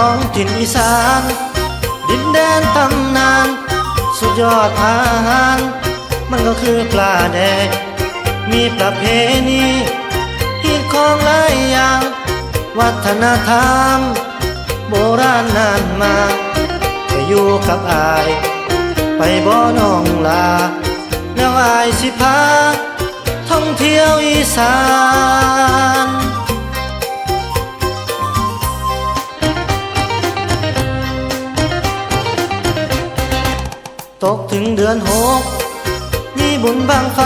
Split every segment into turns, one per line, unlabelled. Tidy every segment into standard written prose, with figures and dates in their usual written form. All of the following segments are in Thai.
ท้องถิ่นอีสานดินแดนตำนานสุดยอดอาหารมันก็คือปลาแดกมีประเพณีฮิตของหลายอย่างวัฒนธรรมโบราณนานมาไปอยู่กับอายไปบ่น้องลาแล้วอายสิพาท่องเที่ยวอีสานตกถึงเดือน6มีบุญบั้งไฟ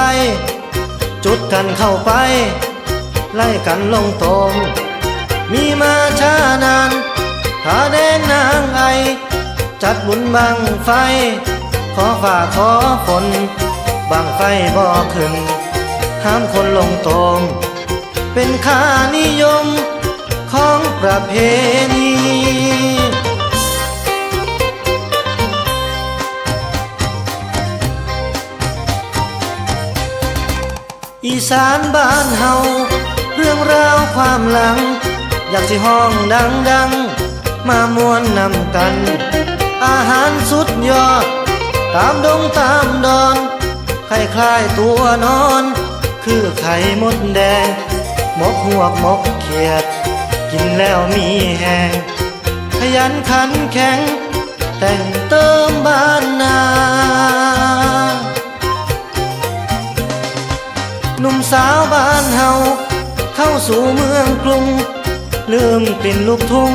จุดกันเข้าไปไล่กันลงตมมีมาช้านานผาแดงนางไอจัดบุญบั้งไฟขอฝ่าขอฝนบั้งไฟบ่ขึ้นห้ามคนลงตมเป็นค่านิยมของประเพณีอีสานบ้านเฮาเรื่องราวความหลังอยากสิห้องดังมามวนนำกันอาหารสุดยอดตามดงตามดอนคล้ายตัวนอนคือไข่มดแดงหมกหวกหมกเขียดกินแล้วมีแหงขยันขันแข็งแต่งเติมบ้านนาหนุ่มสาวบ้านเฮาเข้าสู่เมืองกรุงลืมกลิ่นลูกทุ่ง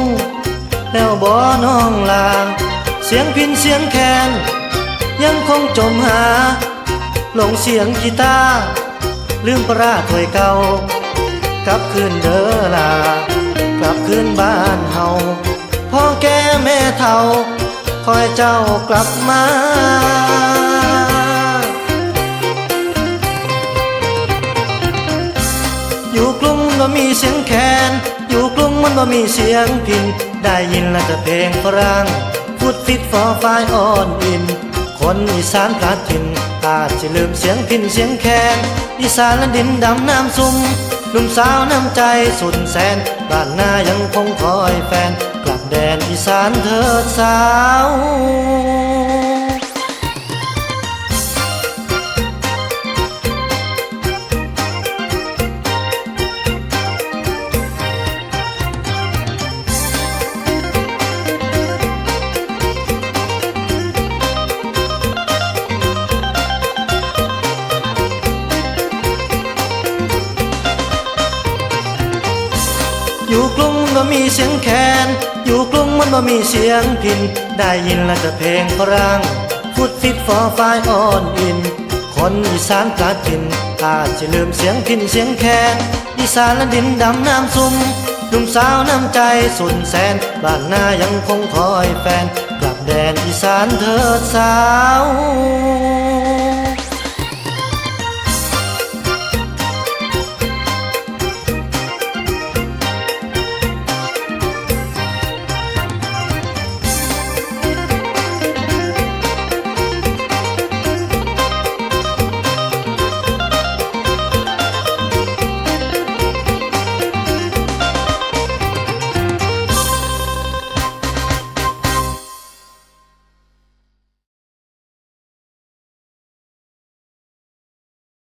แล้วบ่น้องลาเสียงพิณเสียงแคนยังคงจมหาหลงเสียงกีตาร์ลืมปลาถ้วยเก่ากลับคืนเด้อลากลับคืนบ้านเฮาพ่อแก่แม่เฒ่าคอยเจ้ากลับมาอยู่กรุงก็มีเสียงแคนอยู่กรุงมันก็มีเสียงพิณได้ยินแล้วจะเพลงฝรั่งพูดฟิตฟอร์ไฟออนอินคนอีสานพลัดถิ่นอาจจะลืมเสียงพิณเสียงแคนอีสานและดินดำน้ำซุ่มหนุ่มสาวน้ำใจสุดแสนบ้านนายังคงคอยแฟนกลับแดนอีสานเถิดสาวอยู่กรุงก็มีเสียงแคนอยู่กรุงมันก็มีเสียงพิณได้ยินแล้วจะเพลงฝรั่งพูดฟิตฟอร์ไฟออนอินคนอีสานพลัดถิ่นอาจจะลืมเสียงพิณเสียงแคนอีสานและดินดำน้ำซุ่มหนุ่มสาวน้ำใจสุดแสนบ้านนายังคงคอยแฟนกลับแดนอีสานเถิดสาว